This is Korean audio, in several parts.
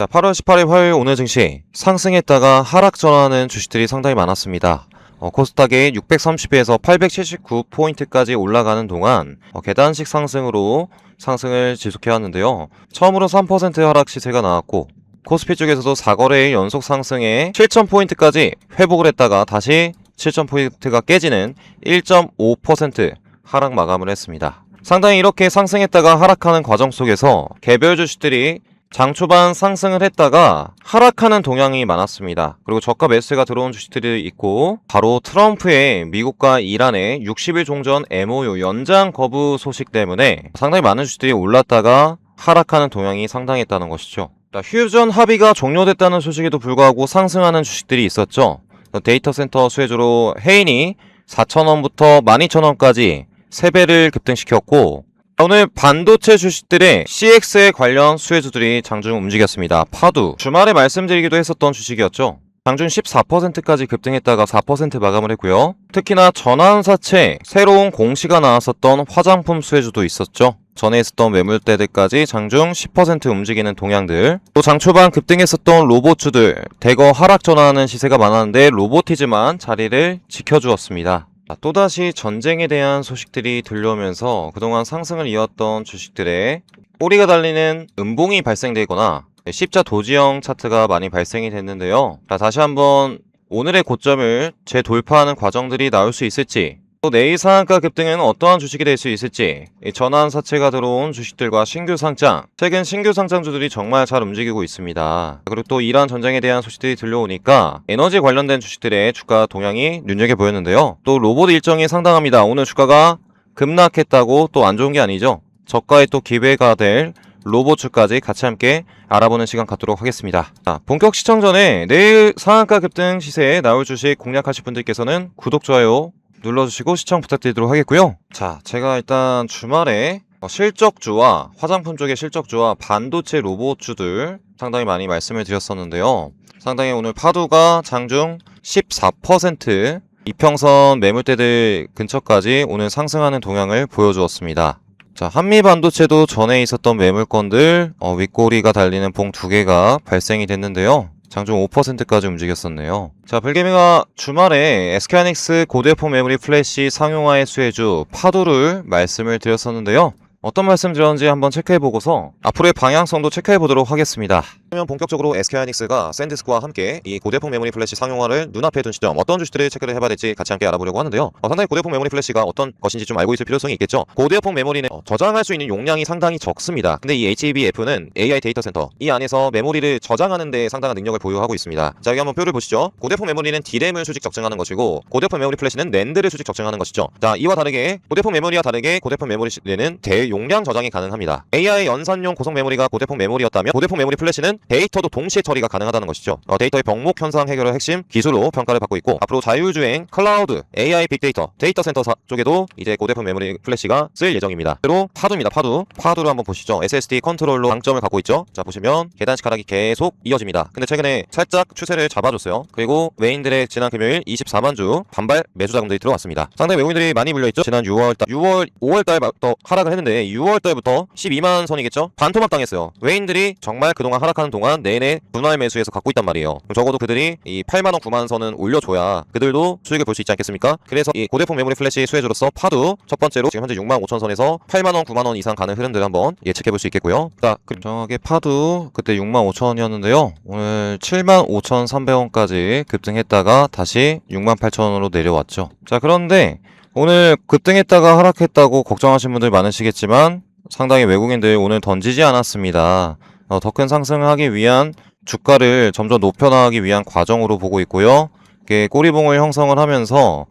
자, 8월 18일 화요일 오늘 증시 상승했다가 하락 전환하는 주식들이 상당히 많았습니다. 코스닥이 630에서 879포인트까지 올라가는 동안 계단식 상승으로 상승을 지속해왔는데요. 처음으로 3% 하락 시세가 나왔고 코스피 쪽에서도 4거래일 연속 상승에 7,000포인트까지 회복을 했다가 다시 7,000포인트가 깨지는 1.5% 하락 마감을 했습니다. 상당히 이렇게 상승했다가 하락하는 과정 속에서 개별 주식들이 장 초반 상승을 했다가 하락하는 동향이 많았습니다. 그리고 저가 매수가 들어온 주식들이 있고 바로 트럼프의 미국과 이란의 60일 종전 MOU 연장 거부 소식 때문에 상당히 많은 주식들이 올랐다가 하락하는 동향이 상당했다는 것이죠. 휴전 합의가 종료됐다는 소식에도 불구하고 상승하는 주식들이 있었죠. 데이터 센터 수혜주로 헤인이 4,000원부터 12,000원까지 3배를 급등시켰고 오늘 반도체 주식들의 CX에 관련 수혜주들이 장중 움직였습니다. 파두 주말에 말씀드리기도 했었던 주식이었죠. 장중 14%까지 급등했다가 4% 마감을 했고요. 특히나 전환사채 새로운 공시가 나왔었던 화장품 수혜주도 있었죠. 전에 있었던 매물대들까지 장중 10% 움직이는 동향들, 또 장초반 급등했었던 로봇주들 대거 하락 전환하는 시세가 많았는데 로보티즈만 자리를 지켜주었습니다. 또다시 전쟁에 대한 소식들이 들려오면서 그동안 상승을 이었던 주식들의 꼬리가 달리는 음봉이 발생되거나 십자 도지형 차트가 많이 발생이 됐는데요. 다시 한번 오늘의 고점을 재돌파하는 과정들이 나올 수 있을지, 또 내일 상한가 급등은 어떠한 주식이 될 수 있을지, 전환사채가 들어온 주식들과 신규 상장, 최근 신규 상장주들이 정말 잘 움직이고 있습니다. 그리고 또 이란 전쟁에 대한 소식들이 들려오니까 에너지 관련된 주식들의 주가 동향이 눈여겨보였는데요. 또 로봇 일정이 상당합니다. 오늘 주가가 급락했다고 또 안 좋은 게 아니죠. 저가에 또 기회가 될 로봇주까지 같이 함께 알아보는 시간 갖도록 하겠습니다. 자, 본격 시청 전에 내일 상한가 급등 시세에 나올 주식 공략하실 분들께서는 구독, 좋아요 눌러주시고 시청 부탁드리도록 하겠고요. 자, 제가 일단 주말에 실적주와 화장품 쪽의 실적주와 반도체 로봇주들 상당히 많이 말씀을 드렸었는데요. 상당히 오늘 파두가 장중 14% 이평선 매물대들 근처까지 오늘 상승하는 동향을 보여주었습니다. 자, 한미반도체도 전에 있었던 매물건들 윗꼬리가 달리는 봉 2개가 발생이 됐는데요. 장중 5%까지 움직였었네요. 자, 불개미가 주말에 SK하이닉스 고대폭 메모리 플래시 상용화의 수혜주 파두를 말씀을 드렸었는데요. 어떤 말씀 드렸는지 한번 체크해보고서 앞으로의 방향성도 체크해보도록 하겠습니다. 그러면 본격적으로 SK하이닉스가 샌디스크와 함께 이 고대폭 메모리 플래시 상용화를 눈앞에 둔 시점 어떤 주식들을 체크를 해봐야 될지 같이 함께 알아보려고 하는데요. 상당히 고대폭 메모리 플래시가 어떤 것인지 좀 알고 있을 필요성이 있겠죠. 고대폭 메모리는 저장할 수 있는 용량이 상당히 적습니다. 근데 이 HEVF는 AI 데이터 센터 이 안에서 메모리를 저장하는 데 상당한 능력을 보유하고 있습니다. 자, 여기 한번 표를 보시죠. 고대폭 메모리는 D램을 수직 적정하는 것이고 고대폭 메모리 플래시는 낸드를 수직 적정하는 것이죠. 자, 이와 다르게 고대폭 메모리와 다르게 고대폭 메모리는 대용량 저장이 가능합니다. AI 연산용 고속 메모리가 고대폭 메모리였다면 고대폭 메모리 플래시는 데이터도 동시에 처리가 가능하다는 것이죠. 데이터의 병목 현상 해결의 핵심 기술로 평가를 받고 있고 앞으로 자율주행, 클라우드, AI 빅데이터, 데이터 센터 쪽에도 이제 고대폭 메모리 플래시가 쓸 예정입니다. 그리고 파두입니다. 파두를 한번 보시죠. SSD 컨트롤러 장점을 갖고 있죠. 자, 보시면 계단식 하락이 계속 이어집니다. 근데 최근에 살짝 추세를 잡아줬어요. 그리고 외인들의 지난 금요일 24만 주 반발 매수 자금들이 들어왔습니다. 상당히 외국인들이 많이 물려있죠. 지난 5월달부터 하락을 했는데 6월달부터 12만 선이겠죠. 반토막 당했어요. 외인들이 정말 그동안 하락하는 동안 내내 분할 매수해서 갖고 있단 말이에요. 적어도 그들이 이 8만원 9만 선은 올려줘야 그들도 수익을 볼 수 있지 않겠습니까? 그래서 이 고대폭 메모리 플래시 수혜주로서 파두 첫 번째로 지금 현재 6만 5천 선에서 8만원 9만원 이상 가는 흐름들을 한번 예측해 볼 수 있겠고요. 자, 정확하게 파두 그때 6만 5천 원이었는데요. 오늘 7만 5,300원까지 급등했다가 다시 6만 8천 원으로 내려왔죠. 자, 그런데 오늘 급등했다가 하락했다고 걱정하신 분들 많으시겠지만 상당히 외국인들 오늘 던지지 않았습니다. 더 큰 상승을 하기 위한 주가를 점점 높여나가기 위한 과정으로 보고 있고요. 이게 꼬리봉을 형성을 하면서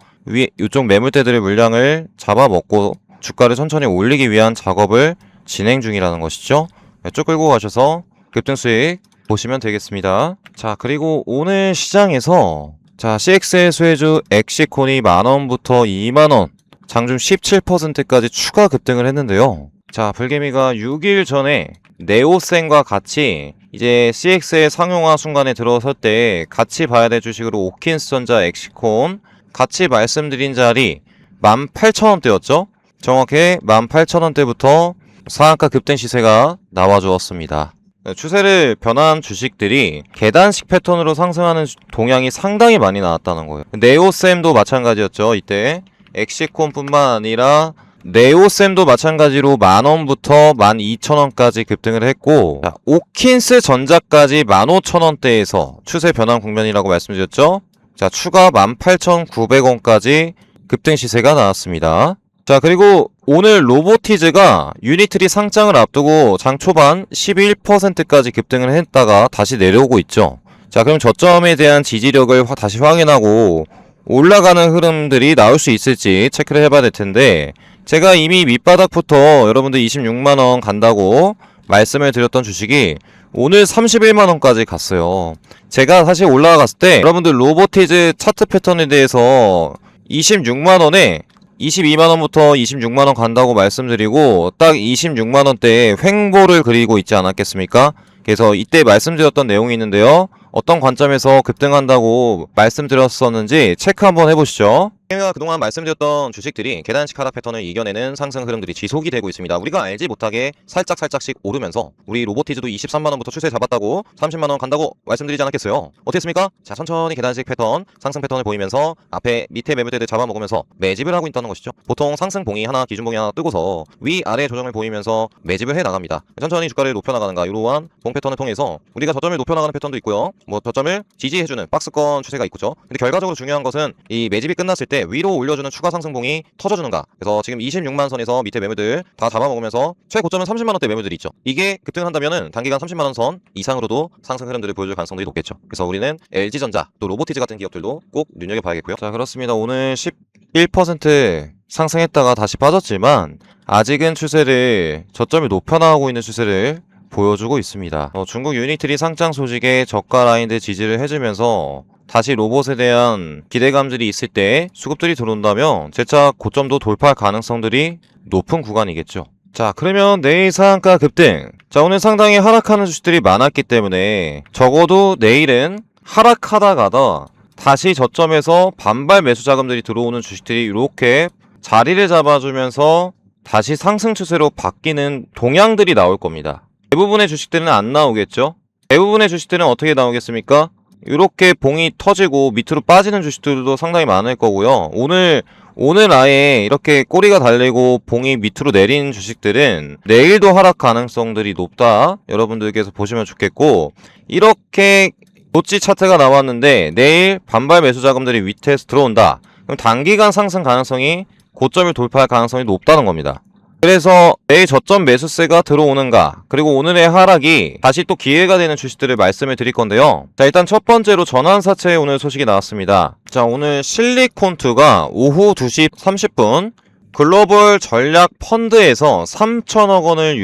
이쪽 매물대들의 물량을 잡아먹고 주가를 천천히 올리기 위한 작업을 진행 중이라는 것이죠. 쭉 끌고 가셔서 급등 수익 보시면 되겠습니다. 자, 그리고 오늘 시장에서 자, CX의 수혜주 엑시콘이 만원부터 2만원 장중 17%까지 추가 급등을 했는데요. 자, 불개미가 6일 전에 네오센과 같이 이제 CX의 상용화 순간에 들어설 때 같이 봐야 될 주식으로 오킨스전자, 엑시콘 같이 말씀드린 자리 18,000원대였죠. 정확히 18,000원대부터 상한가 급등 시세가 나와 주었습니다. 추세를 변한 주식들이 계단식 패턴으로 상승하는 동향이 상당히 많이 나왔다는 거예요. 네오셈도 마찬가지였죠. 이때 엑시콘뿐만 아니라 네오셈도 마찬가지로 10,000원부터 12,000원까지 급등을 했고, 자, 오킨스 전자까지 15,000원대에서 추세 변환 국면이라고 말씀드렸죠. 자, 추가 18,900원까지 급등 시세가 나왔습니다. 자, 그리고 오늘 로보티즈가 유니트리 상장을 앞두고 장 초반 11%까지 급등을 했다가 다시 내려오고 있죠. 자, 그럼 저점에 대한 지지력을 다시 확인하고 올라가는 흐름들이 나올 수 있을지 체크를 해봐야 될 텐데, 제가 이미 밑바닥부터 여러분들 26만원 간다고 말씀을 드렸던 주식이 오늘 31만원까지 갔어요. 제가 사실 올라갔을 때 여러분들 로보티즈 차트 패턴에 대해서 26만원에 22만원부터 26만원 간다고 말씀드리고 딱 26만원대에 횡보를 그리고 있지 않았겠습니까? 그래서 이때 말씀드렸던 내용이 있는데요. 어떤 관점에서 급등한다고 말씀드렸었는지 체크 한번 해보시죠. 제가 그동안 말씀드렸던 주식들이 계단식 하락 패턴을 이겨내는 상승 흐름들이 지속이 되고 있습니다. 우리가 알지 못하게 살짝씩 오르면서 우리 로보티즈도 23만원부터 추세 잡았다고 30만원 간다고 말씀드리지 않았겠어요? 어떻겠습니까? 자, 천천히 계단식 패턴, 상승 패턴을 보이면서 앞에 밑에 매물대를 잡아먹으면서 매집을 하고 있다는 것이죠. 보통 상승봉이 하나, 기준봉이 하나 뜨고서 위아래 조정을 보이면서 매집을 해 나갑니다. 천천히 주가를 높여나가는가 이러한 봉 패턴을 통해서 우리가 저점을 높여나가는 패턴도 있고요. 뭐 저점을 지지해주는 박스권 추세가 있죠. 근데 결과적으로 중요한 것은 이 매집이 끝났을 때 위로 올려주는 추가 상승봉이 터져주는가. 그래서 지금 26만 선에서 밑에 매물들 다 잡아먹으면서 최고점은 30만원대 매물들이 있죠. 이게 급등한다면은 단기간 30만원 선 이상으로도 상승 흐름들을 보여줄 가능성들이 높겠죠. 그래서 우리는 LG전자 또 로보티즈 같은 기업들도 꼭 눈여겨봐야겠고요. 자, 그렇습니다. 오늘 11% 상승했다가 다시 빠졌지만 아직은 추세를 저점이 높여나가고 있는 추세를 보여주고 있습니다. 중국 유니트리 상장 소식에 저가 라인들 지지를 해주면서 다시 로봇에 대한 기대감들이 있을 때 수급들이 들어온다면 재차 고점도 돌파할 가능성들이 높은 구간이겠죠. 자, 그러면 내일 상한가 급등. 자, 오늘 상당히 하락하는 주식들이 많았기 때문에 적어도 내일은 하락하다가다 다시 저점에서 반발 매수 자금들이 들어오는 주식들이 이렇게 자리를 잡아주면서 다시 상승 추세로 바뀌는 동향들이 나올 겁니다. 대부분의 주식들은 안 나오겠죠? 대부분의 주식들은 어떻게 나오겠습니까? 이렇게 봉이 터지고 밑으로 빠지는 주식들도 상당히 많을 거고요. 오늘 아예 이렇게 꼬리가 달리고 봉이 밑으로 내린 주식들은 내일도 하락 가능성들이 높다. 여러분들께서 보시면 좋겠고, 이렇게 도치 차트가 나왔는데 내일 반발 매수 자금들이 밑에서 들어온다. 그럼 단기간 상승 가능성이 고점을 돌파할 가능성이 높다는 겁니다. 그래서 내일 저점 매수세가 들어오는가, 그리고 오늘의 하락이 다시 또 기회가 되는 주식들을 말씀을 드릴 건데요. 자, 일단 첫 번째로 전환사채 오늘 소식이 나왔습니다. 자, 오늘 실리콘2가 오후 2시 30분 글로벌 전략 펀드에서 3천억 원을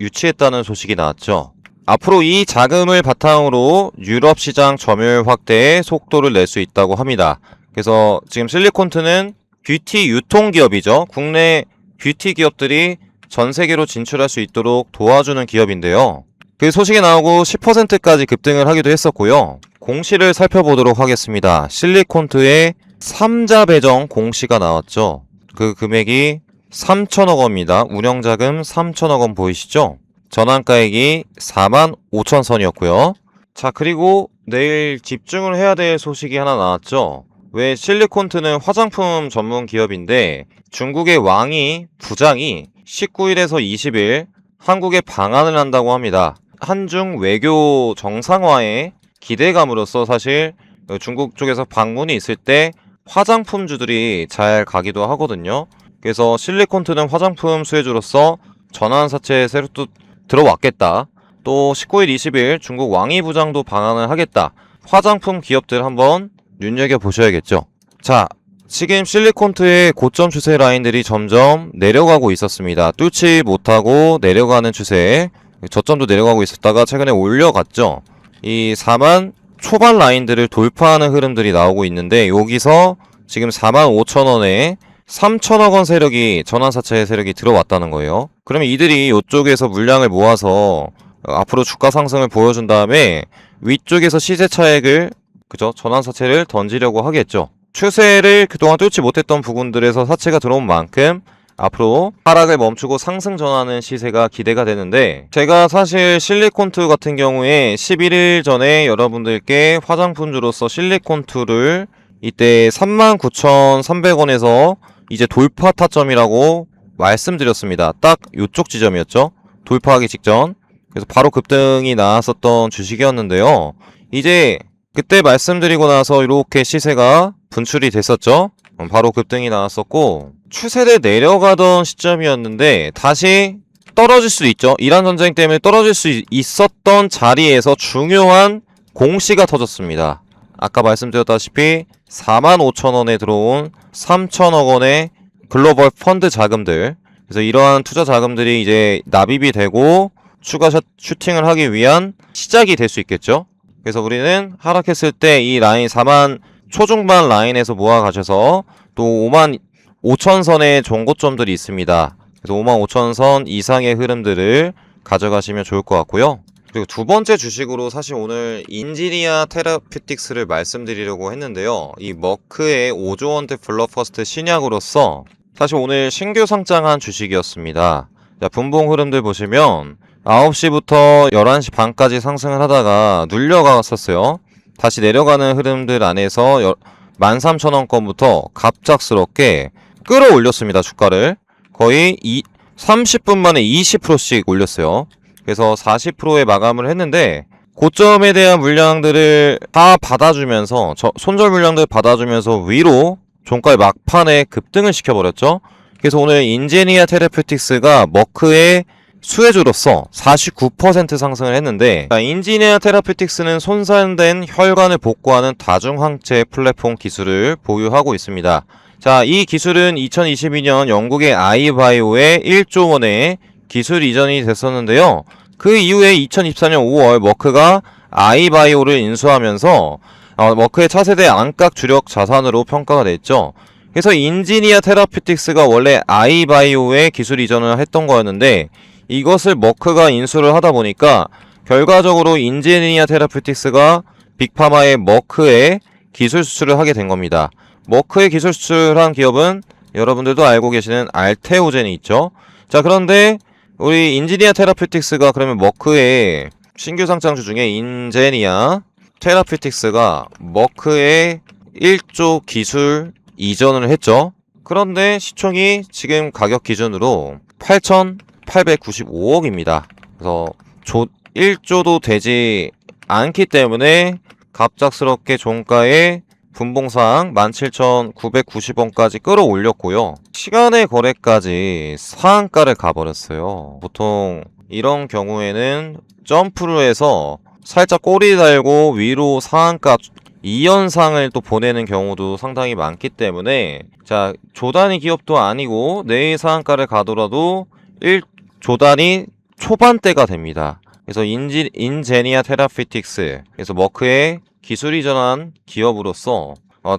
유치했다는 소식이 나왔죠. 앞으로 이 자금을 바탕으로 유럽 시장 점유율 확대에 속도를 낼 수 있다고 합니다. 그래서 지금 실리콘2는 뷰티 유통기업이죠. 국내 뷰티 기업들이 전 세계로 진출할 수 있도록 도와주는 기업인데요. 그 소식이 나오고 10%까지 급등을 하기도 했었고요. 공시를 살펴보도록 하겠습니다. 실리콘트의 3자 배정 공시가 나왔죠. 그 금액이 3천억 원입니다. 운영자금 3천억 원 보이시죠? 전환가액이 45,000선이었고요. 자, 그리고 내일 집중을 해야 될 소식이 하나 나왔죠. 왜 실리콘트는 화장품 전문 기업인데 중국의 왕이 부장이 19일에서 20일 한국에 방한을 한다고 합니다. 한중 외교 정상화에 기대감으로써 사실 중국 쪽에서 방문이 있을 때 화장품주들이 잘 가기도 하거든요. 그래서 실리콘트는 화장품 수혜주로서 전환사채에 새로 또 들어왔겠다. 또 19일, 20일 중국 왕이 부장도 방한을 하겠다. 화장품 기업들 한번 눈여겨보셔야겠죠. 자, 지금 실리콘트의 고점 추세 라인들이 점점 내려가고 있었습니다. 뚫지 못하고 내려가는 추세, 저점도 내려가고 있었다가 최근에 올려갔죠. 이 4만 초반 라인들을 돌파하는 흐름들이 나오고 있는데 여기서 지금 45,000원에 3천억 원 세력이 전환사채 세력이 들어왔다는 거예요. 그러면 이들이 이쪽에서 물량을 모아서 앞으로 주가 상승을 보여준 다음에 위쪽에서 시세 차익을 전환사채를 던지려고 하겠죠. 추세를 그동안 뚫지 못했던 부분들에서 사채가 들어온 만큼 앞으로 하락을 멈추고 상승 전환하는 시세가 기대가 되는데, 제가 사실 실리콘투 같은 경우에 11일 전에 여러분들께 화장품주로서 실리콘투를 이때 39,300원에서 이제 돌파 타점이라고 말씀드렸습니다. 딱 요쪽 지점이었죠. 돌파하기 직전. 그래서 바로 급등이 나왔었던 주식이었는데요. 이제 그때 말씀드리고 나서 이렇게 시세가 분출이 됐었죠. 바로 급등이 나왔었고, 추세대 내려가던 시점이었는데 다시 떨어질 수 있죠. 이란 전쟁 때문에 떨어질 수 있었던 자리에서 중요한 공시가 터졌습니다. 아까 말씀드렸다시피 45,000원에 들어온 3,000억 원의 글로벌 펀드 자금들, 그래서 이러한 투자 자금들이 이제 납입이 되고 추가 슈팅을 하기 위한 시작이 될 수 있겠죠. 그래서 우리는 하락했을 때 이 라인 4만 초중반 라인에서 모아 가셔서 또 5만 5천선의 종고점들이 있습니다. 그래서 5만 5천선 이상의 흐름들을 가져가시면 좋을 것 같고요. 그리고 두 번째 주식으로 사실 오늘 인지니아 테라퓨틱스를 말씀드리려고 했는데요. 이 머크의 5조 원대 블록버스터 신약으로서 사실 오늘 신규 상장한 주식이었습니다. 자, 분봉 흐름들 보시면 9시부터 11시 반까지 상승을 하다가 눌려갔었어요. 다시 내려가는 흐름들 안에서 13,000원권부터 갑작스럽게 끌어올렸습니다. 주가를 거의 30분 만에 20%씩 올렸어요. 그래서 40%에 마감을 했는데, 고점에 대한 물량들을 다 받아주면서 손절 물량들 받아주면서 위로 종가의 막판에 급등을 시켜버렸죠. 그래서 오늘 인지니아 테라퓨틱스가 머크의 수혜주로서 49% 상승을 했는데, 인지니아 테라퓨틱스는 손상된 혈관을 복구하는 다중항체 플랫폼 기술을 보유하고 있습니다. 자, 이 기술은 2022년 영국의 아이바이오에 1조 원의 기술 이전이 됐었는데요. 그 이후에 2024년 5월 머크가 아이바이오를 인수하면서 머크의 차세대 안각 주력 자산으로 평가가 됐죠. 그래서 인지니아 테라퓨틱스가 원래 아이바이오에 기술 이전을 했던 거였는데, 이것을 머크가 인수를 하다 보니까 결과적으로 인지니아 테라퓨틱스가 빅파마의 머크에 기술 수출을 하게 된 겁니다. 머크의 기술 수출한 기업은 여러분들도 알고 계시는 알테오젠이 있죠. 자, 그런데 우리 인지니아 테라퓨틱스가 그러면 머크의 신규 상장주 중에 인제니아 테라퓨틱스가 머크의 1조 기술 이전을 했죠. 그런데 시총이 지금 가격 기준으로 8,895억입니다. 그래서 1조도 되지 않기 때문에 갑작스럽게 종가에 분봉상 17,990원까지 끌어올렸고요. 시간의 거래까지 상한가를 가버렸어요. 보통 이런 경우에는 점프를 해서 살짝 꼬리 달고 위로 상한가 2연상을 또 보내는 경우도 상당히 많기 때문에, 자, 조단위 기업도 아니고 내일 상한가를 가더라도 1조단위 초반대가 됩니다. 그래서 인제니아 테라퓨틱스, 그래서 머크의 기술 이전한 기업으로서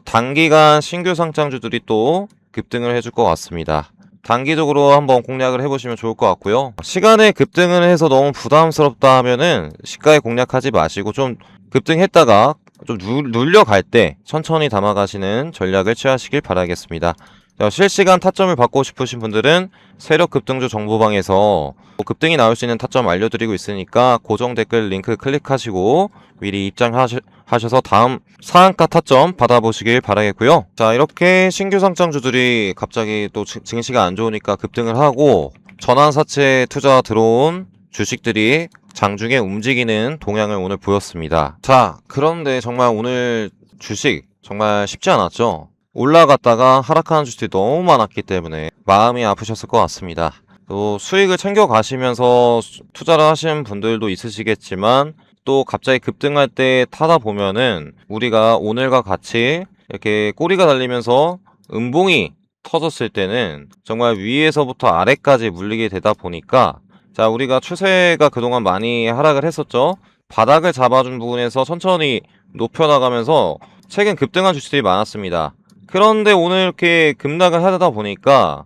단기간 신규 상장주들이 또 급등을 해줄 것 같습니다. 단기적으로 한번 공략을 해보시면 좋을 것 같고요. 시간에 급등을 해서 너무 부담스럽다 하면은 시가에 공략하지 마시고, 좀 급등했다가 좀 눌려갈 때 천천히 담아가시는 전략을 취하시길 바라겠습니다. 자, 실시간 타점을 받고 싶으신 분들은 세력 급등주 정보방에서 급등이 나올 수 있는 타점 알려드리고 있으니까 고정 댓글 링크 클릭하시고 미리 입장하셔서 다음 상한가 타점 받아보시길 바라겠고요. 자, 이렇게 신규 상장주들이 갑자기 또 증시가 안 좋으니까 급등을 하고 전환사채 투자 들어온 주식들이 장중에 움직이는 동향을 오늘 보였습니다. 자, 그런데 정말 오늘 주식 정말 쉽지 않았죠? 올라갔다가 하락하는 주식들이 너무 많았기 때문에 마음이 아프셨을 것 같습니다. 또 수익을 챙겨 가시면서 투자를 하시는 분들도 있으시겠지만, 또 갑자기 급등할 때 타다 보면은 우리가 오늘과 같이 이렇게 꼬리가 달리면서 음봉이 터졌을 때는 정말 위에서부터 아래까지 물리게 되다 보니까, 자, 우리가 추세가 그동안 많이 하락을 했었죠. 바닥을 잡아준 부분에서 천천히 높여나가면서 최근 급등한 주식들이 많았습니다. 그런데 오늘 이렇게 급락을 하다 보니까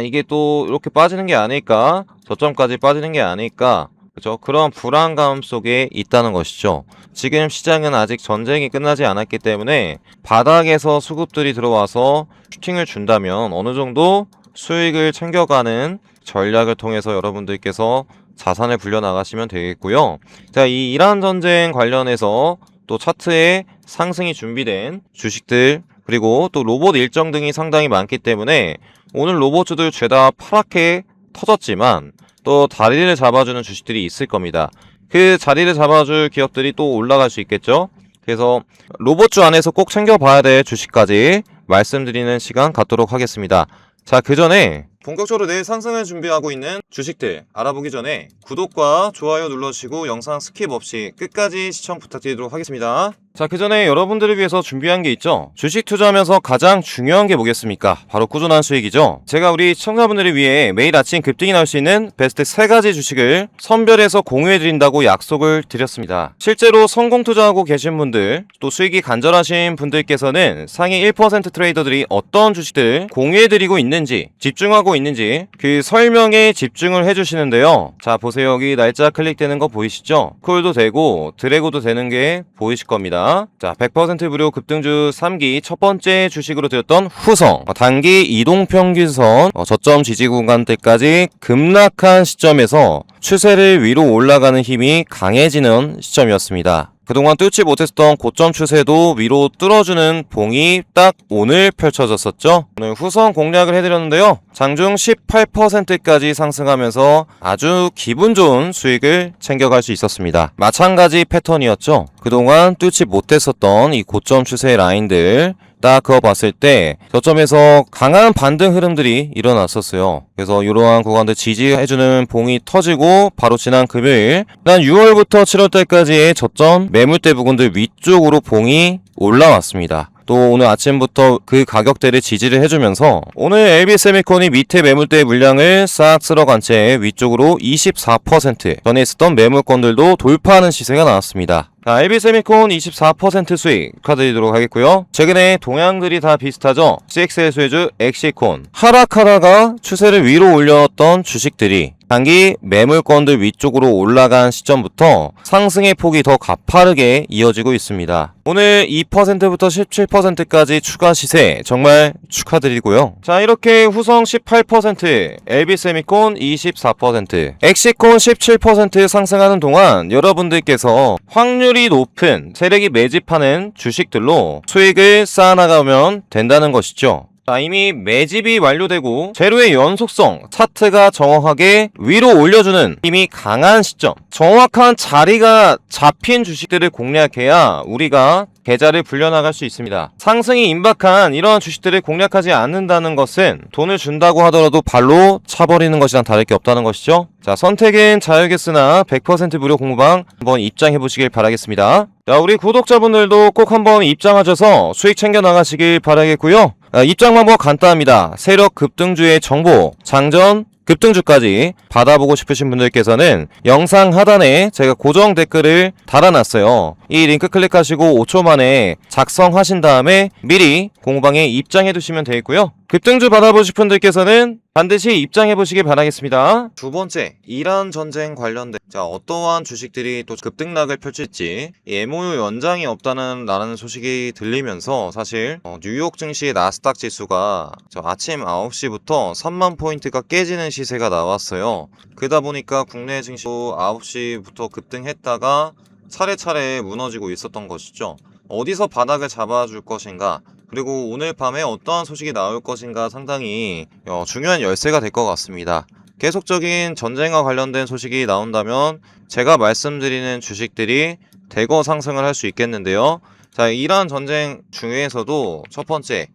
이게 또 이렇게 빠지는 게 아닐까, 저점까지 빠지는 게 아닐까, 그죠? 그런 불안감 속에 있다는 것이죠. 지금 시장은 아직 전쟁이 끝나지 않았기 때문에 바닥에서 수급들이 들어와서 슈팅을 준다면 어느 정도 수익을 챙겨가는 전략을 통해서 여러분들께서 자산을 불려나가시면 되겠고요. 자, 이 이란 전쟁 관련해서 또 차트에 상승이 준비된 주식들, 그리고 또 로봇 일정 등이 상당히 많기 때문에 오늘 로봇주들 죄다 파랗게 터졌지만 또 다리를 잡아주는 주식들이 있을 겁니다. 그 자리를 잡아줄 기업들이 또 올라갈 수 있겠죠. 그래서 로봇주 안에서 꼭 챙겨봐야 될 주식까지 말씀드리는 시간 갖도록 하겠습니다. 자, 그 전에 본격적으로 내일 상승을 준비하고 있는 주식들 알아보기 전에 구독과 좋아요 눌러주시고 영상 스킵 없이 끝까지 시청 부탁드리도록 하겠습니다. 자, 그 전에 여러분들을 위해서 준비한 게 있죠. 주식 투자하면서 가장 중요한 게 뭐겠습니까? 바로 꾸준한 수익이죠. 제가 우리 시청자분들을 위해 매일 아침 급등이 나올 수 있는 베스트 3가지 주식을 선별해서 공유해드린다고 약속을 드렸습니다. 실제로 성공 투자하고 계신 분들, 또 수익이 간절하신 분들께서는 상위 1% 트레이더들이 어떤 주식들을 공유해드리고 있는지, 집중하고 있는지 그 설명에 집중을 해주시는데요. 자, 보세요. 여기 날짜 클릭되는 거 보이시죠? 콜도 되고 드래그도 되는 게 보이실 겁니다. 자, 100% 무료 급등주 3기 첫 번째 주식으로 드렸던 후성, 단기 이동평균선 저점 지지 구간대까지 급락한 시점에서 추세를 위로 올라가는 힘이 강해지는 시점이었습니다. 그동안 뚫지 못했던 고점 추세도 위로 뚫어주는 봉이 딱 오늘 펼쳐졌었죠. 오늘 후성 공략을 해드렸는데요. 장중 18%까지 상승하면서 아주 기분 좋은 수익을 챙겨갈 수 있었습니다. 마찬가지 패턴이었죠. 그동안 뚫지 못했었던 이 고점 추세 라인들 딱 그어봤을 때 저점에서 강한 반등 흐름들이 일어났었어요. 그래서 이러한 구간들 지지해주는 봉이 터지고 바로 지난 금요일 난 6월부터 7월달까지의 저점 매물대 부분들 위쪽으로 봉이 올라왔습니다. 또 오늘 아침부터 그 가격대를 지지를 해주면서 오늘 LB세미콘이 밑에 매물대 물량을 싹 쓸어간 채 위쪽으로 24% 전에 있었던 매물권들도 돌파하는 시세가 나왔습니다. 자, LB세미콘 24% 수익 축하드리도록 하겠고요. 최근에 동향들이 다 비슷하죠. CXL 수혜주 엑시콘 하락하다가 추세를 위로 올렸던 주식들이 단기 매물권들 위쪽으로 올라간 시점부터 상승의 폭이 더 가파르게 이어지고 있습니다. 오늘 2%부터 17%까지 추가 시세 정말 축하드리고요. 자, 이렇게 후성 18%, LB세미콘 24%, 엑시콘 17% 상승하는 동안 여러분들께서 확률이 높은 세력이 매집하는 주식들로 수익을 쌓아나가면 된다는 것이죠. 자, 이미 매집이 완료되고 재료의 연속성, 차트가 정확하게 위로 올려주는 힘이 강한 시점, 정확한 자리가 잡힌 주식들을 공략해야 우리가 계좌를 불려나갈 수 있습니다. 상승이 임박한 이러한 주식들을 공략하지 않는다는 것은 돈을 준다고 하더라도 발로 차버리는 것이랑 다를 게 없다는 것이죠. 자, 선택은 자유겠으나 100% 무료 공부방 한번 입장해 보시길 바라겠습니다. 자, 우리 구독자분들도 꼭 한번 입장하셔서 수익 챙겨 나가시길 바라겠고요. 입장 방법 간단합니다. 세력 급등주의 정보, 장전 급등주까지 받아보고 싶으신 분들께서는 영상 하단에 제가 고정 댓글을 달아놨어요. 이 링크 클릭하시고 5초 만에 작성하신 다음에 미리 공부방에 입장해 두시면 되겠고요. 급등주 받아보고 싶은 분들께서는 반드시 입장해 보시길 바라겠습니다. 두 번째, 이란 전쟁 관련된 어떠한 주식들이 또 급등락을 펼칠지 MOU 연장이 없다는 라는 소식이 들리면서 사실 뉴욕 증시 나스닥 지수가 아침 9시부터 3만 포인트가 깨지는 시세가 나왔어요. 그러다 보니까 국내 증시도 9시부터 급등했다가 차례차례 무너지고 있었던 것이죠. 어디서 바닥을 잡아줄 것인가, 그리고 오늘 밤에 어떠한 소식이 나올 것인가 상당히 중요한 열쇠가 될 것 같습니다. 계속적인 전쟁과 관련된 소식이 나온다면 제가 말씀드리는 주식들이 대거 상승을 할 수 있겠는데요. 자, 이란 전쟁 중에서도 첫 번째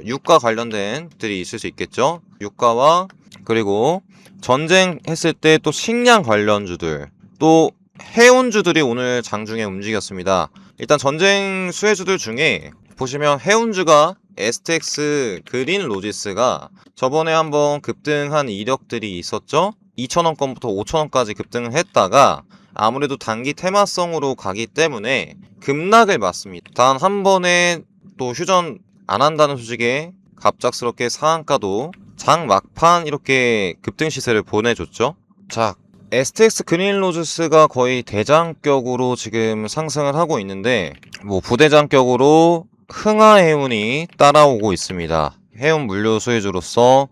유가 관련된 들이 있을 수 있겠죠. 유가와 그리고 전쟁했을 때 또 식량 관련주들, 또 해운주들이 오늘 장중에 움직였습니다. 일단 전쟁 수혜주들 중에 보시면 해운주가 STX 그린로지스가 저번에 한번 급등한 이력들이 있었죠. 2,000원권부터 5,000원까지 급등을 했다가 아무래도 단기 테마성으로 가기 때문에 급락을 맞습니다. 단 한 번에 또 휴전 안 한다는 소식에 갑작스럽게 상한가도 장 막판 이렇게 급등 시세를 보내줬죠. 자, STX 그린로지스가 거의 대장격으로 지금 상승을 하고 있는데 부대장격으로 흥하해운이 따라오고 있습니다. 해운 물류 수혜주로서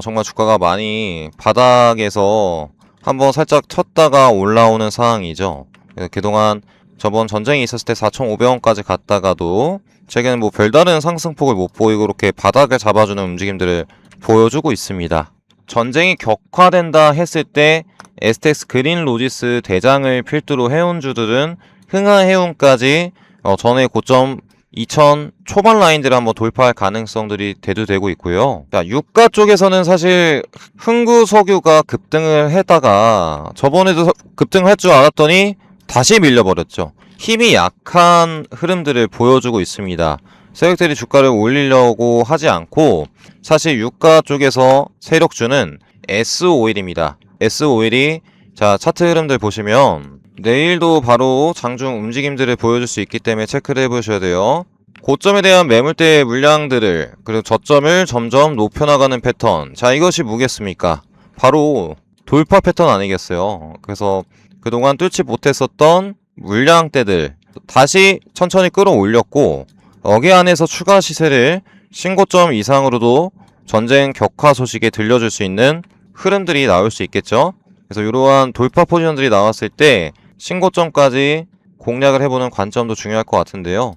정말 주가가 많이 바닥에서 한번 살짝 쳤다가 올라오는 상황이죠. 그동안 저번 전쟁이 있었을 때 4,500원까지 갔다가도 최근에 뭐 별다른 상승폭을 못 보이고 이렇게 바닥을 잡아주는 움직임들을 보여주고 있습니다. 전쟁이 격화된다 했을 때 STX 그린 로지스 대장을 필두로 해운주들은 흥하해운까지 전에 고점 2000 초반 라인들을 한번 돌파할 가능성들이 대두되고 있고요. 자, 유가 쪽에서는 사실 흥구석유가 급등을 했다가 저번에도 급등할 줄 알았더니 다시 밀려버렸죠. 힘이 약한 흐름들을 보여주고 있습니다. 세력들이 주가를 올리려고 하지 않고 사실 유가 쪽에서 세력주는 S-오일입니다. S-오일이 자 차트 흐름들 보시면 내일도 바로 장중 움직임들을 보여줄 수 있기 때문에 체크를 해보셔야 돼요. 고점에 대한 매물대의 물량들을 그리고 저점을 점점 높여나가는 패턴. 자, 이것이 뭐겠습니까? 바로 돌파 패턴 아니겠어요? 그래서 그동안 뚫지 못했었던 물량대들 다시 천천히 끌어올렸고 여기 안에서 추가 시세를 신고점 이상으로도 전쟁 격화 소식에 들려줄 수 있는 흐름들이 나올 수 있겠죠? 그래서 이러한 돌파 포지션들이 나왔을 때 신고점까지 공략을 해보는 관점도 중요할 것 같은데요.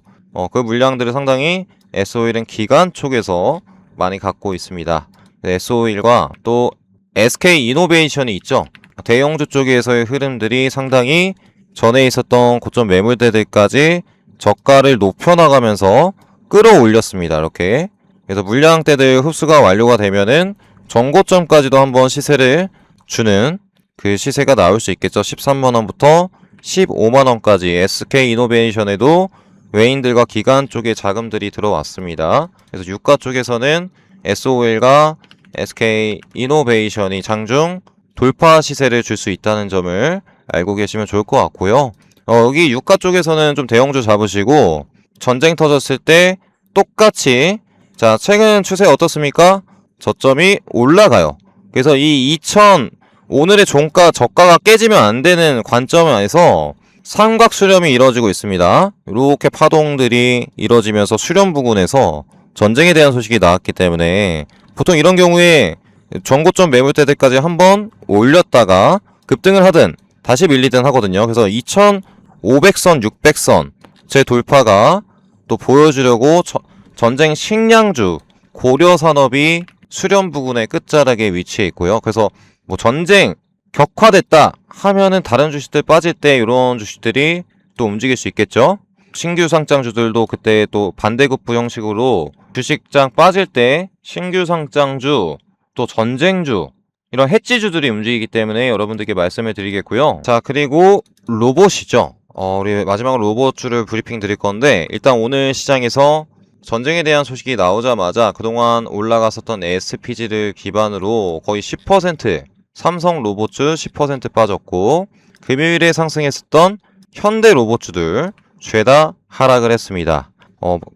그 물량들을 상당히 S-오일은 기관 쪽에서 많이 갖고 있습니다. S-오일과 또 SK이노베이션이 있죠. 대형주 쪽에서의 흐름들이 상당히 전에 있었던 고점 매물대들까지 저가를 높여나가면서 끌어올렸습니다. 이렇게. 그래서 물량대들 흡수가 완료가 되면은 전고점까지도 한번 시세를 주는 그 시세가 나올 수 있겠죠. 13만원부터 15만원까지 SK이노베이션에도 외인들과 기관 쪽에 자금들이 들어왔습니다. 그래서 유가 쪽에서는 S-오일과 SK이노베이션이 장중 돌파 시세를 줄 수 있다는 점을 알고 계시면 좋을 것 같고요. 여기 유가 쪽에서는 좀 대형주 잡으시고 전쟁 터졌을 때 똑같이 자 최근 추세 어떻습니까? 저점이 올라가요. 그래서 이 2000 오늘의 종가 저가가 깨지면 안 되는 관점에서 삼각 수렴이 이루어지고 있습니다. 이렇게 파동들이 이루어지면서 수렴 부근에서 전쟁에 대한 소식이 나왔기 때문에 보통 이런 경우에 전고점 매물대들까지 한번 올렸다가 급등을 하든 다시 밀리든 하거든요. 그래서 2500선, 600선 제 돌파가 또 보여주려고 전쟁 식량주 고려산업이 수렴 부근의 끝자락에 위치해 있고요. 그래서 뭐 전쟁 격화됐다 하면은 다른 주식들 빠질 때 이런 주식들이 또 움직일 수 있겠죠. 신규 상장주들도 그때 또 반대급부 형식으로 주식장 빠질 때 신규 상장주 또 전쟁주 이런 해지주들이 움직이기 때문에 여러분들께 말씀을 드리겠고요. 자, 그리고 로봇이죠. 우리 마지막으로 로봇주를 브리핑 드릴 건데 일단 오늘 시장에서 전쟁에 대한 소식이 나오자마자 그동안 올라갔었던 SPG를 기반으로 거의 10% 삼성 로봇주 10% 빠졌고 금요일에 상승했었던 현대 로봇주들 죄다 하락을 했습니다.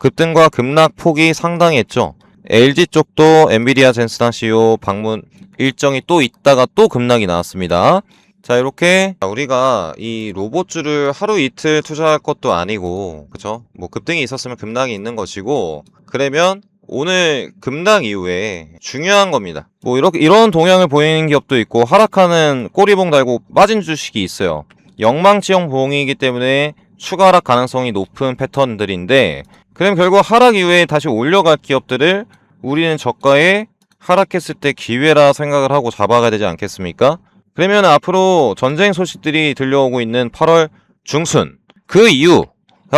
급등과 급락 폭이 상당했죠. LG 쪽도 엔비디아 젠스당 CEO 방문 일정이 또 있다가 또 급락이 나왔습니다. 자, 이렇게 우리가 이 로봇주를 하루 이틀 투자할 것도 아니고 그쵸? 뭐 급등이 있었으면 급락이 있는 것이고 그러면 오늘 급락 이후에 중요한 겁니다. 뭐 이런 동향을 보이는 기업도 있고 하락하는 꼬리봉 달고 빠진 주식이 있어요. 영망치형 봉이기 때문에 추가 하락 가능성이 높은 패턴들인데 그럼 결국 하락 이후에 다시 올려갈 기업들을 우리는 저가에 하락했을 때 기회라 생각을 하고 잡아가야 되지 않겠습니까? 그러면 앞으로 전쟁 소식들이 들려오고 있는 8월 중순 그 이후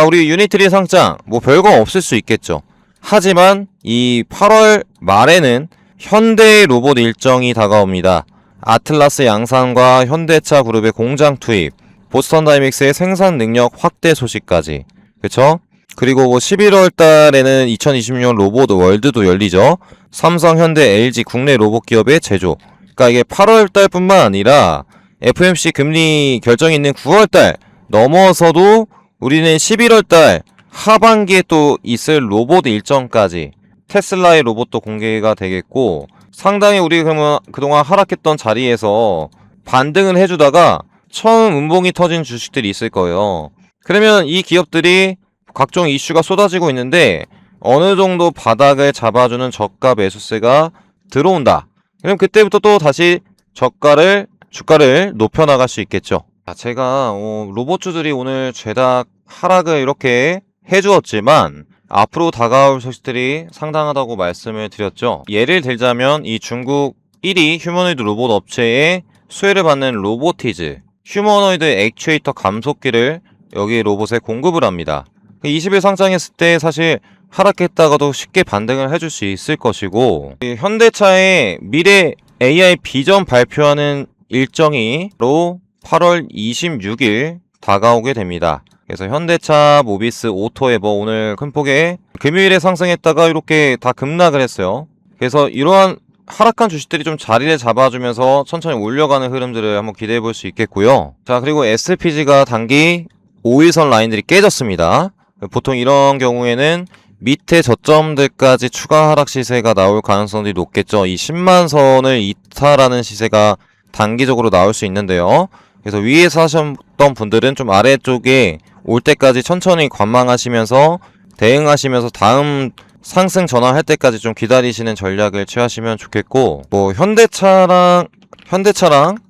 우리 유니트리 상장 뭐 별거 없을 수 있겠죠. 하지만 이 8월 말에는 현대 로봇 일정이 다가옵니다. 아틀라스 양산과 현대차 그룹의 공장 투입, 보스턴 다이믹스의 생산 능력 확대 소식까지 그쵸? 그리고 뭐 11월 달에는 2026년 로봇 월드도 열리죠. 삼성, 현대, LG 국내 로봇 기업의 제조. 그러니까 이게 8월 달뿐만 아니라 FOMC 금리 결정이 있는 9월 달 넘어서도 우리는 11월 달 하반기에 또 있을 로봇 일정까지 테슬라의 로봇도 공개가 되겠고 상당히 우리 그러면 그동안 하락했던 자리에서 반등을 해주다가 처음 음봉이 터진 주식들이 있을 거예요. 그러면 이 기업들이 각종 이슈가 쏟아지고 있는데 어느 정도 바닥을 잡아주는 저가 매수세가 들어온다 그럼 그때부터 또 다시 주가를 높여나갈 수 있겠죠. 자, 제가 로봇주들이 오늘 죄다 하락을 이렇게 해주었지만 앞으로 다가올 소식들이 상당하다고 말씀을 드렸죠. 예를 들자면 이 중국 1위 휴머노이드 로봇 업체의 수혜를 받는 로보티즈 휴머노이드 액추에이터 감속기를 여기 로봇에 공급을 합니다. 20일 상장했을 때 사실 하락했다가도 쉽게 반등을 해줄 수 있을 것이고, 현대차의 미래 AI 비전 발표하는 일정이 바로 8월 26일 다가오게 됩니다. 그래서 현대차, 모비스, 오토에버 오늘 큰 폭의 금요일에 상승했다가 이렇게 다 급락을 했어요. 그래서 이러한 하락한 주식들이 좀 자리를 잡아주면서 천천히 올려가는 흐름들을 한번 기대해 볼 수 있겠고요. 자, 그리고 SPG가 단기 5일선 라인들이 깨졌습니다. 보통 이런 경우에는 밑에 저점들까지 추가 하락 시세가 나올 가능성이 높겠죠. 이 10만 선을 이탈하는 시세가 단기적으로 나올 수 있는데요. 그래서 위에서 하셨던 분들은 좀 아래쪽에 올 때까지 천천히 관망하시면서 대응하시면서 다음 상승 전환할 때까지 좀 기다리시는 전략을 취하시면 좋겠고, 뭐 현대차랑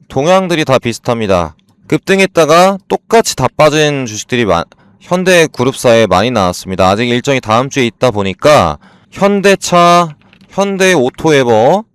동향들이 다 비슷합니다. 급등했다가 똑같이 다 빠진 주식들이 현대 그룹사에 많이 나왔습니다. 아직 일정이 다음 주에 있다 보니까 현대차, 현대오토에버도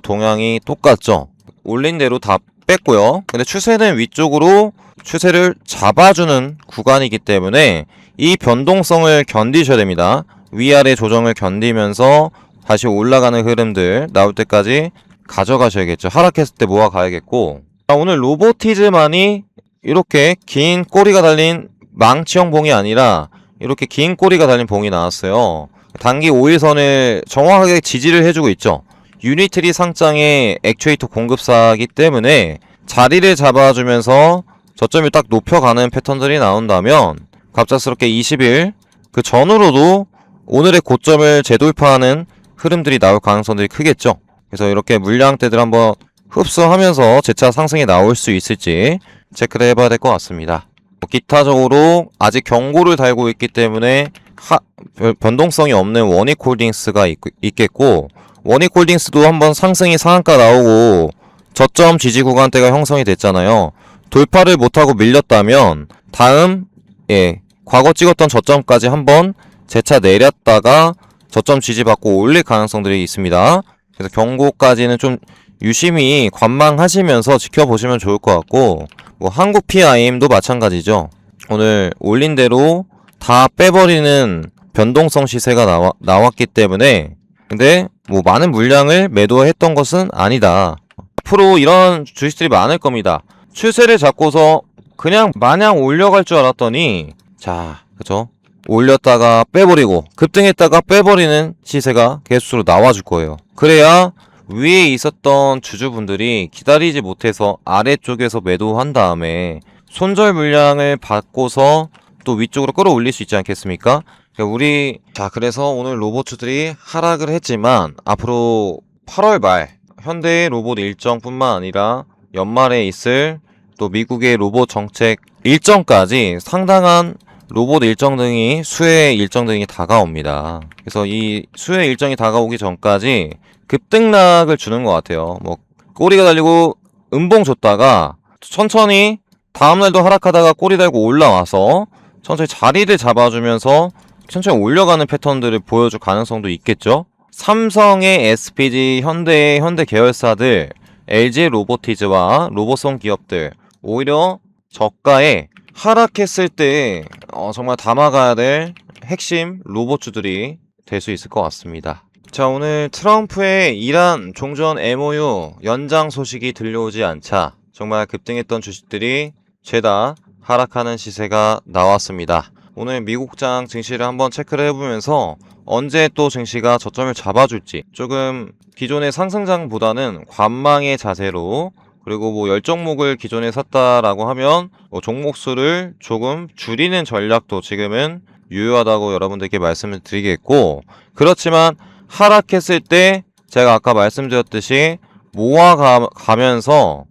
동향이 똑같죠. 올린 대로 다 뺐고요. 근데 추세는 위쪽으로 추세를 잡아주는 구간이기 때문에 이 변동성을 견디셔야 됩니다. 위아래 조정을 견디면서 다시 올라가는 흐름들 나올 때까지 가져가셔야겠죠. 하락했을 때 모아가야겠고, 오늘 로보티즈만이 이렇게 긴 꼬리가 달린 망치형 봉이 아니라 이렇게 긴 꼬리가 달린 봉이 나왔어요. 단기 5일선을 정확하게 지지를 해주고 있죠. 유니트리 상장의 액추에이터 공급사이기 때문에 자리를 잡아주면서 저점을 딱 높여가는 패턴들이 나온다면 갑작스럽게 20일 그 전후로도 오늘의 고점을 재돌파하는 흐름들이 나올 가능성들이 크겠죠. 그래서 이렇게 물량대들 한번 흡수하면서 재차 상승이 나올 수 있을지 체크를 해봐야 될 것 같습니다. 기타적으로 아직 경고를 달고 있기 때문에 변동성이 없는 원익홀딩스가 있겠고, 원익홀딩스도 한번 상승이 상한가 나오고 저점 지지 구간대가 형성이 됐잖아요. 돌파를 못하고 밀렸다면 다음 과거 찍었던 저점까지 한번 재차 내렸다가 저점 지지받고 올릴 가능성들이 있습니다. 그래서 경고까지는 좀 유심히 관망하시면서 지켜보시면 좋을 것 같고, 뭐 한국 PIM도 마찬가지죠. 오늘 올린 대로 다 빼버리는 변동성 시세가 나왔기 때문에, 근데 뭐 많은 물량을 매도했던 것은 아니다. 앞으로 이런 주식들이 많을 겁니다. 추세를 잡고서 그냥 마냥 올려갈 줄 알았더니, 자, 그죠? 올렸다가 빼버리고 급등했다가 빼버리는 시세가 계속으로 나와줄 거예요. 그래야 위에 있었던 주주분들이 기다리지 못해서 아래쪽에서 매도한 다음에 손절 물량을 받고서 또 위쪽으로 끌어올릴 수 있지 않겠습니까? 그래서 오늘 로봇주들이 하락을 했지만 앞으로 8월 말 현대의 로봇 일정뿐만 아니라 연말에 있을 또 미국의 로봇 정책 일정까지 상당한 로봇 일정 등이 수혜 일정 등이 다가옵니다. 그래서 이 수혜 일정이 다가오기 전까지 급등락을 주는 것 같아요. 뭐 꼬리가 달리고 음봉 줬다가 천천히 다음날도 하락하다가 꼬리 달고 올라와서 천천히 자리를 잡아주면서 천천히 올려가는 패턴들을 보여줄 가능성도 있겠죠. 삼성의 SPG, 현대의 현대 계열사들, LG 로보티즈와 로봇성 기업들 오히려 저가에 하락했을 때 정말 담아가야 될 핵심 로봇주들이 될 수 있을 것 같습니다. 자, 오늘 트럼프의 이란 종전 MOU 연장 소식이 들려오지 않자 정말 급등했던 주식들이 죄다 하락하는 시세가 나왔습니다. 오늘 미국장 증시를 한번 체크를 해보면서 언제 또 증시가 저점을 잡아줄지 조금 기존의 상승장보다는 관망의 자세로, 그리고 뭐 10종목을 기존에 샀다라고 하면 뭐 종목 수를 조금 줄이는 전략도 지금은 유효하다고 여러분들께 말씀을 드리겠고, 그렇지만 하락했을 때 제가 아까 말씀드렸듯이 모아가면서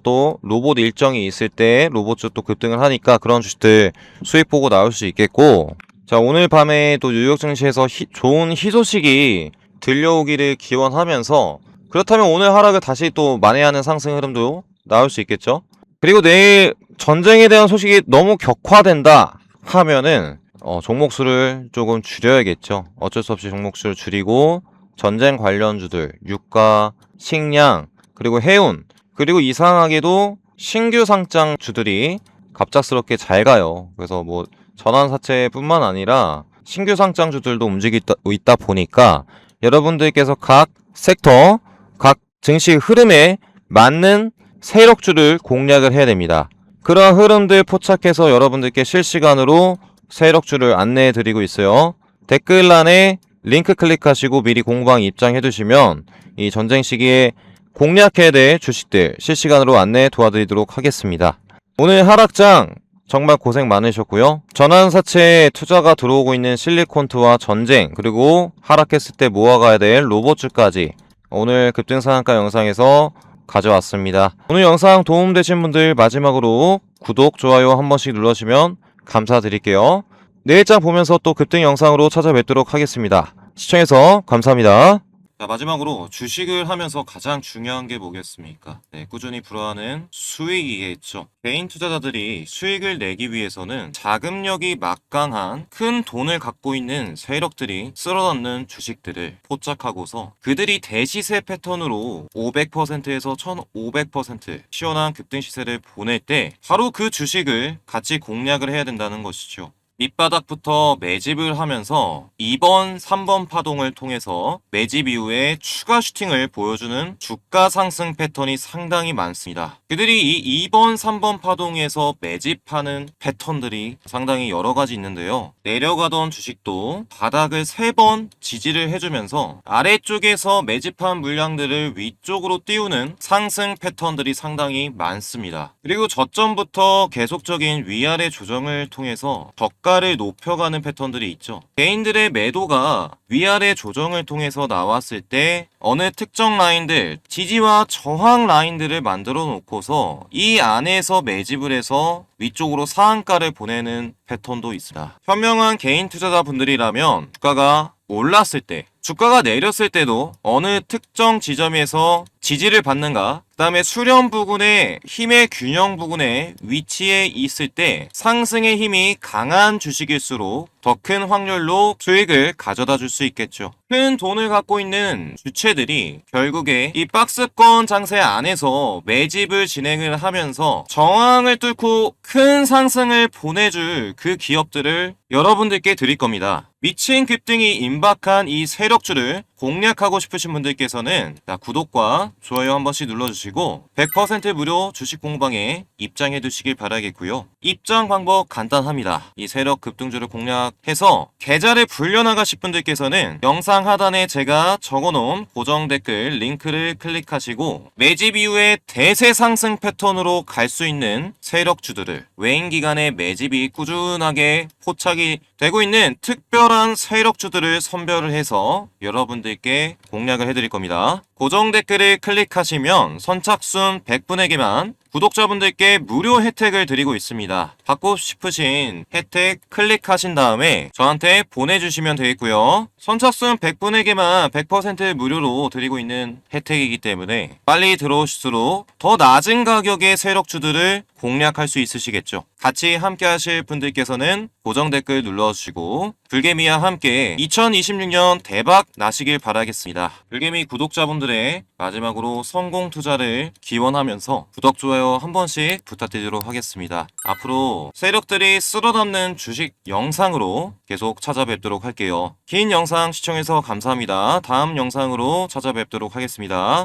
또 로봇 일정이 있을 때 로봇주 또 급등을 하니까 그런 주식들 수익 보고 나올 수 있겠고, 자, 오늘 밤에 또 뉴욕 증시에서 좋은 희소식이 들려오기를 기원하면서, 그렇다면 오늘 하락을 다시 또 만회하는 상승 흐름도 나올 수 있겠죠. 그리고 내일 전쟁에 대한 소식이 너무 격화된다 하면은 종목수를 조금 줄여야겠죠. 어쩔 수 없이 종목수를 줄이고 전쟁 관련주들, 유가, 식량, 그리고 해운, 그리고 이상하게도 신규 상장주들이 갑작스럽게 잘 가요. 그래서 뭐 전환사채뿐만 아니라 신규 상장주들도 움직이고 있다 보니까 여러분들께서 각 섹터, 각 증시 흐름에 맞는 세력주를 공략을 해야 됩니다. 그러한 흐름들 포착해서 여러분들께 실시간으로 세력주를 안내해 드리고 있어요. 댓글란에 링크 클릭하시고 미리 공방 입장해 두시면 이 전쟁 시기에 공략해야 될 주식들 실시간으로 안내 도와드리도록 하겠습니다. 오늘 하락장 정말 고생 많으셨고요. 전환사채에 투자가 들어오고 있는 실리콘트와 전쟁, 그리고 하락했을 때 모아가야 될 로봇주까지 오늘 급등상한가 영상에서 가져왔습니다. 오늘 영상 도움되신 분들 마지막으로 구독, 좋아요 한 번씩 눌러주시면 감사드릴게요. 내일장 보면서 또 급등 영상으로 찾아뵙도록 하겠습니다. 시청해서 감사합니다. 자, 마지막으로 주식을 하면서 가장 중요한 게 뭐겠습니까? 네, 꾸준히 불어하는 수익이겠죠. 개인 투자자들이 수익을 내기 위해서는 자금력이 막강한 큰 돈을 갖고 있는 세력들이 쓸어넣는 주식들을 포착하고서 그들이 대시세 패턴으로 500%에서 1500% 시원한 급등 시세를 보낼 때 바로 그 주식을 같이 공략을 해야 된다는 것이죠. 밑바닥부터 매집을 하면서 2번, 3번 파동을 통해서 매집 이후에 추가 슈팅을 보여주는 주가 상승 패턴이 상당히 많습니다. 그들이 이 2번, 3번 파동에서 매집하는 패턴들이 상당히 여러 가지 있는데요. 내려가던 주식도 바닥을 3번 지지를 해주면서 아래쪽에서 매집한 물량들을 위쪽으로 띄우는 상승 패턴들이 상당히 많습니다. 그리고 저점부터 계속적인 위아래 조정을 통해서 저가를 높여가는 패턴들이 있죠. 개인들의 매도가 위아래 조정을 통해서 나왔을 때 어느 특정 라인들, 지지와 저항 라인들을 만들어 놓고서 이 안에서 매집을 해서 위쪽으로 상한가를 보내는 패턴도 있습니다. 현명한 개인 투자자분들이라면 주가가 올랐을 때, 주가가 내렸을 때도 어느 특정 지점에서 지지를 받는가, 그 다음에 수렴 부근에 힘의 균형 부근에 위치해 있을 때 상승의 힘이 강한 주식일수록 더 큰 확률로 수익을 가져다 줄 수 있겠죠. 큰 돈을 갖고 있는 주체들이 결국에 이 박스권 장세 안에서 매집을 진행을 하면서 저항을 뚫고 큰 상승을 보내줄 그 기업들을 여러분들께 드릴 겁니다. 미친 급등이 임박한 이 세력주를 공략하고 싶으신 분들께서는 구독과 좋아요 한 번씩 눌러주시고 100% 무료 주식 공방에 입장해 두시길 바라겠고요. 입장 방법 간단합니다. 이 세력 급등주를 공략해서 계좌를 불려나가실 분들께서는 영상 하단에 제가 적어놓은 고정 댓글 링크를 클릭하시고 매집 이후에 대세 상승 패턴으로 갈 수 있는 세력주들을 외인 기간에 매집이 꾸준하게 포착이 되고 있는 특별한 세력주들을 선별을 해서 여러분들께 공략을 해드릴 겁니다. 고정 댓글을 클릭하시면 선착순 100분에게만 구독자분들께 무료 혜택을 드리고 있습니다. 받고 싶으신 혜택 클릭하신 다음에 저한테 보내주시면 되겠고요. 선착순 100분에게만 100% 무료로 드리고 있는 혜택이기 때문에 빨리 들어오실수록 더 낮은 가격의 세력주들을 공략할 수 있으시겠죠. 같이 함께 하실 분들께서는 고정 댓글 눌러주시고 불개미와 함께 2026년 대박 나시길 바라겠습니다. 불개미 구독자분들의 마지막으로 성공 투자를 기원하면서 구독, 좋아요 한 번씩 부탁드리도록 하겠습니다. 앞으로 세력들이 쓸어담는 주식 영상으로 계속 찾아뵙도록 할게요. 긴 영상 시청해서 감사합니다. 다음 영상으로 찾아뵙도록 하겠습니다.